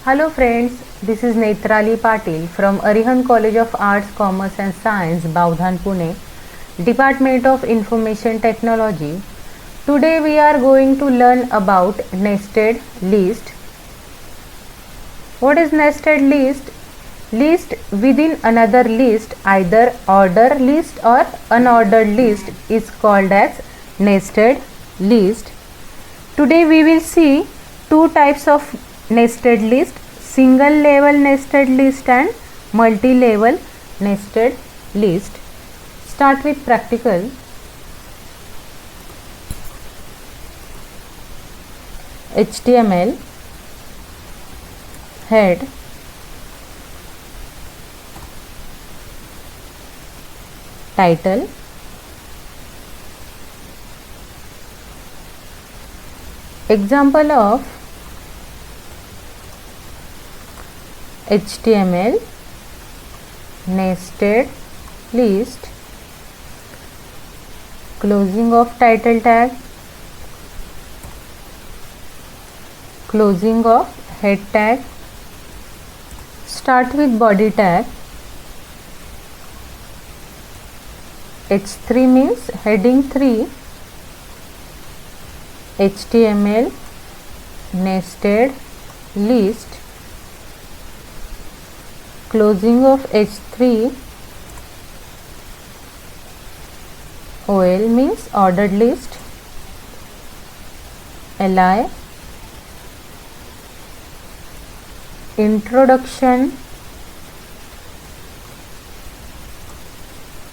Hello friends, this is Netrali Patil from Arihan College of Arts, Commerce and Science, Baudhan, Pune, Department of Information Technology. Today we are going to learn about nested list. What is nested list? List within another list, either order list or unordered list, is called as nested list. Today we will see two types of nested list: single level nested list and multi-level nested list. Start with practical. HTML head, title, example of HTML nested list: closing of title tag, closing of head tag. Start with body tag. H3 means heading 3. HTML nested list, closing of H3. OL means ordered list. LI introduction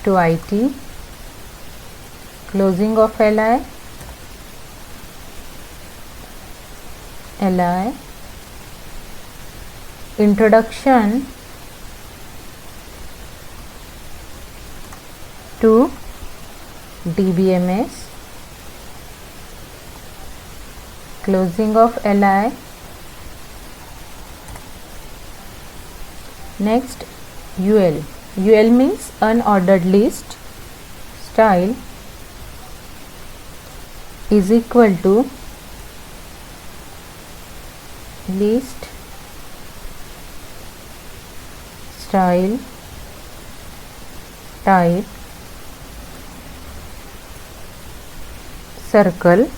to IT, closing of LI. LI introduction to DBMS, closing of LI. Next, UL. UL means unordered list. Style is equal to list style type circle.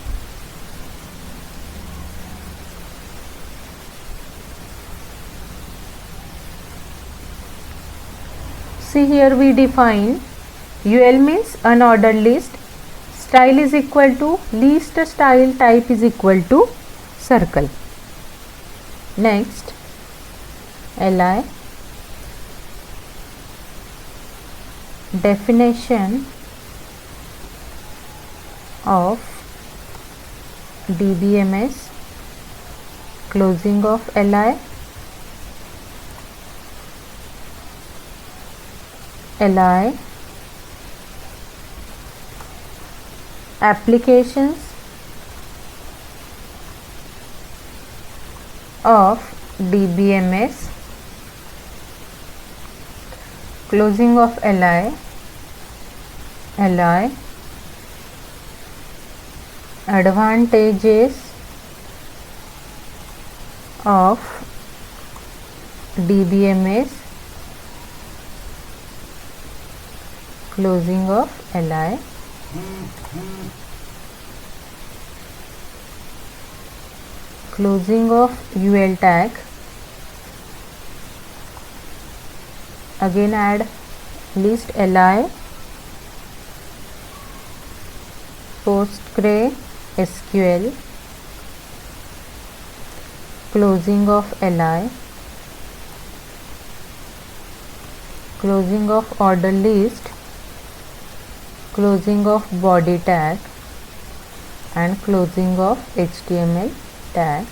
See, here we define UL means unordered list, style is equal to list style type is equal to circle. Next, LI definition of DBMS, closing of LI. LI applications of DBMS, closing of LI. LI advantages of DBMS, closing of LI. Closing of UL tag. Again add list LI, PostgreSQL, closing of LI. Closing of order list, closing of body tag and closing of HTML tag.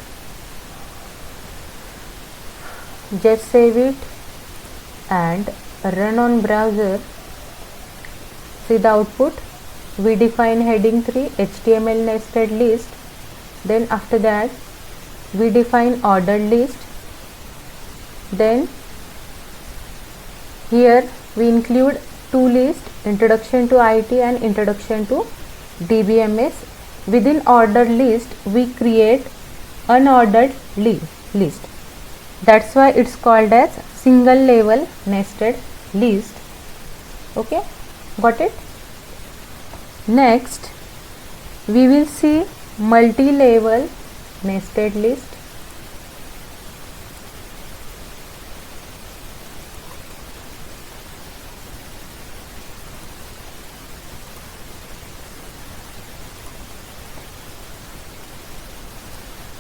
Just save it and run on browser. See the output. We define heading 3 HTML nested list, then after that we define ordered list, then here we include two lists: introduction to IT and introduction to DBMS. Within ordered list we create unordered list. That's why it's called as single level nested list. Okay, got it? Next we will see multi-level nested list.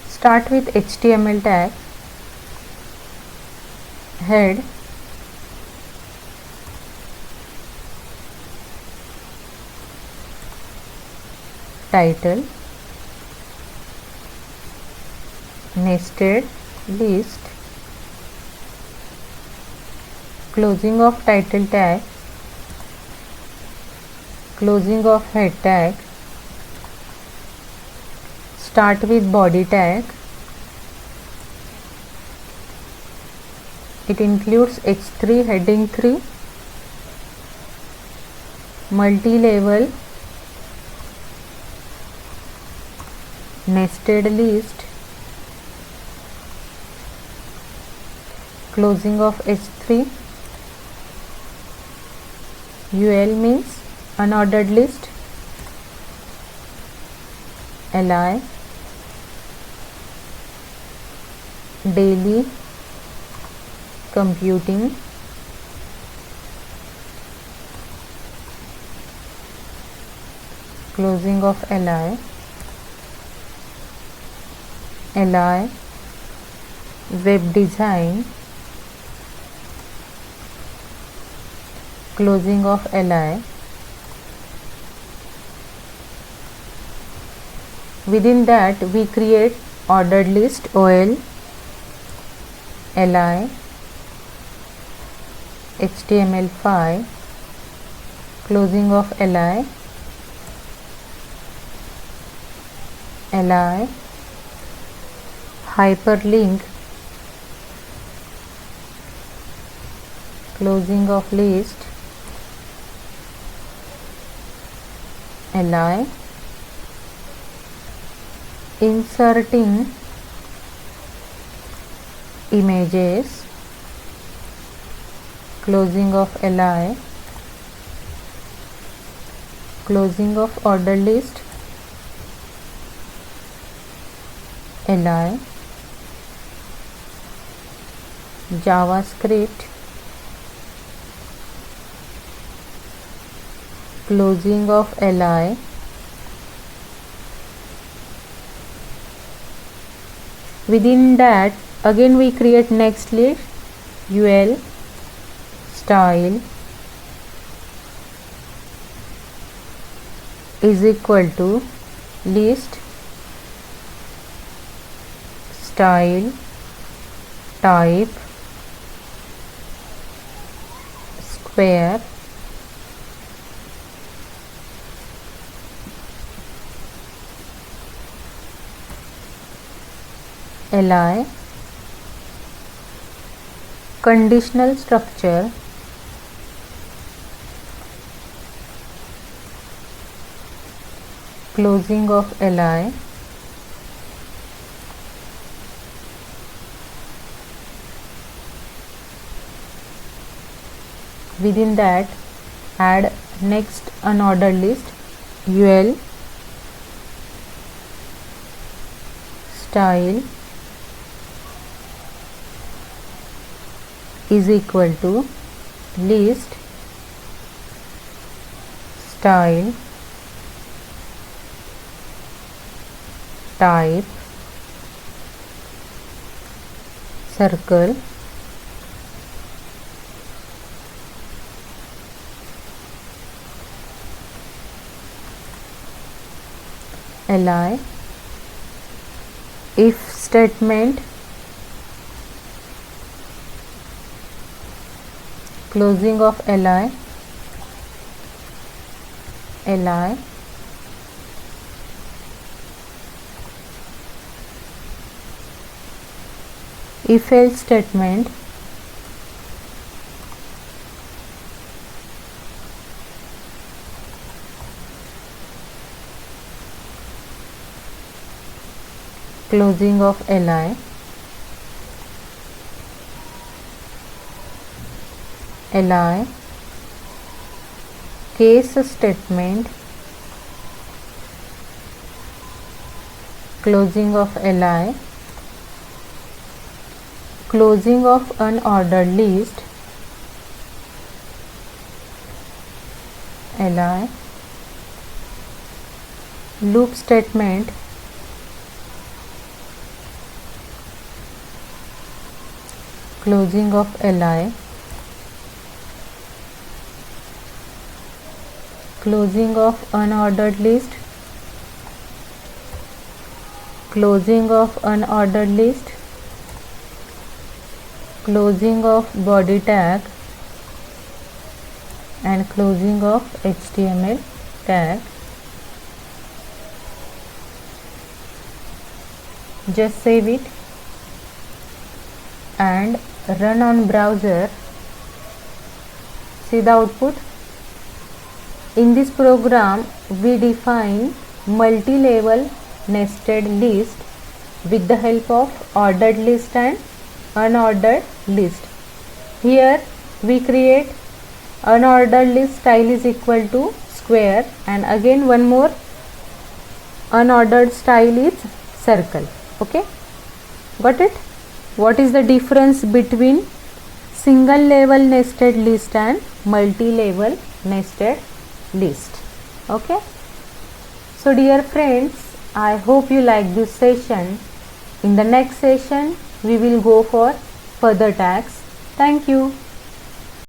Start with HTML tag, head, title, nested list, closing of title tag, closing of head tag, start with body tag. It includes h3 heading 3, multi-level nested list, closing of h3, ul means unordered list, li, daily computing, closing of li, web design, closing of li. Within that we create ordered list ol, li, html5, closing of li, hyperlink, closing of list, li, inserting images, closing of li, closing of order list, li, JavaScript, closing of li, within that again we create next list, ul, style is equal to list style type square li, conditional structure, closing of li, within that add next unordered list, ul, style is equal to list style type circle li, if statement, closing of li, if else statement, closing of li, li, case statement, closing of li, closing of unordered list, li, loop statement, closing of li, closing of unordered list, closing of unordered list, closing of body tag and closing of HTML tag. Just save it and run on browser. See the output. In this program we define multi-level nested list with the help of ordered list and unordered list. Here we create unordered list style is equal to square, and again one more unordered style is circle. Okay, got it? What is the difference between single level nested list and multi-level nested list? Okay, so dear friends, I hope you like this session. In the next session we will go for further tags. Thank you.